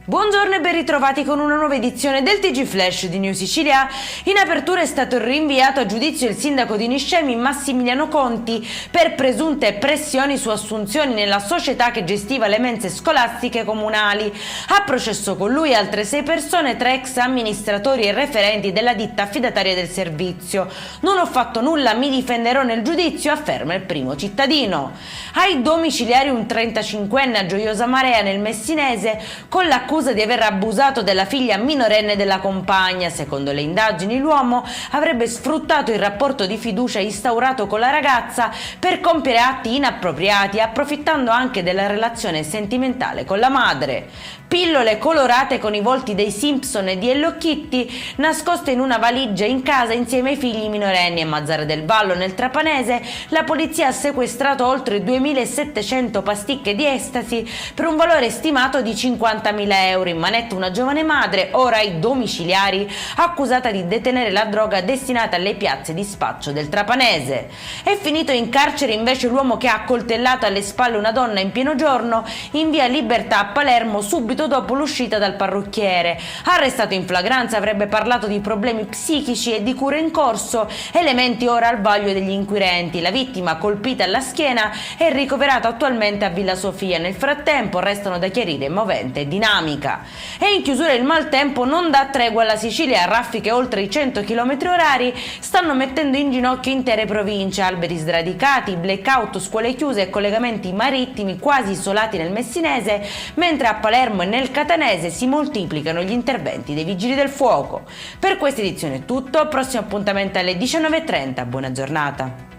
Buongiorno e ben ritrovati con una nuova edizione del TG Flash di New Sicilia. In apertura è stato rinviato a giudizio il sindaco di Niscemi Massimiliano Conti per presunte pressioni su assunzioni nella società che gestiva le mense scolastiche comunali. A processo con lui altre 6 persone, 3 ex amministratori e referenti della ditta affidataria del servizio. Non ho fatto nulla, mi difenderò nel giudizio, afferma il primo cittadino. Ai domiciliari un 35enne a Gioiosa Marea nel Messinese con l'accusa di aver abusato della figlia minorenne della compagna. Secondo le indagini l'uomo avrebbe sfruttato il rapporto di fiducia instaurato con la ragazza per compiere atti inappropriati, approfittando anche della relazione sentimentale con la madre. Pillole colorate con i volti dei Simpson e di Hello Kitty nascoste in una valigia in casa insieme ai figli minorenni. A Mazzara del Vallo, nel Trapanese, la polizia ha sequestrato oltre 2700 pasticche di estasi per un valore stimato di 50.000 euro. In manetta una giovane madre, ora ai domiciliari, accusata di detenere la droga destinata alle piazze di spaccio del Trapanese. È finito in carcere invece l'uomo che ha accoltellato alle spalle una donna in pieno giorno in via Libertà a Palermo subito dopo l'uscita dal parrucchiere. Arrestato in flagranza, avrebbe parlato di problemi psichici e di cure in corso, elementi ora al vaglio degli inquirenti. La vittima, colpita alla schiena, è ricoverata attualmente a Villa Sofia. Nel frattempo restano da chiarire movente e dinamica. E in chiusura il maltempo non dà tregua alla Sicilia. Raffiche oltre i 100 km/h stanno mettendo in ginocchio intere province. Alberi sradicati, blackout, scuole chiuse e collegamenti marittimi quasi isolati nel Messinese, mentre a Palermo e nel Catanese si moltiplicano gli interventi dei vigili del fuoco. Per questa edizione è tutto, prossimo appuntamento alle 19:30, buona giornata.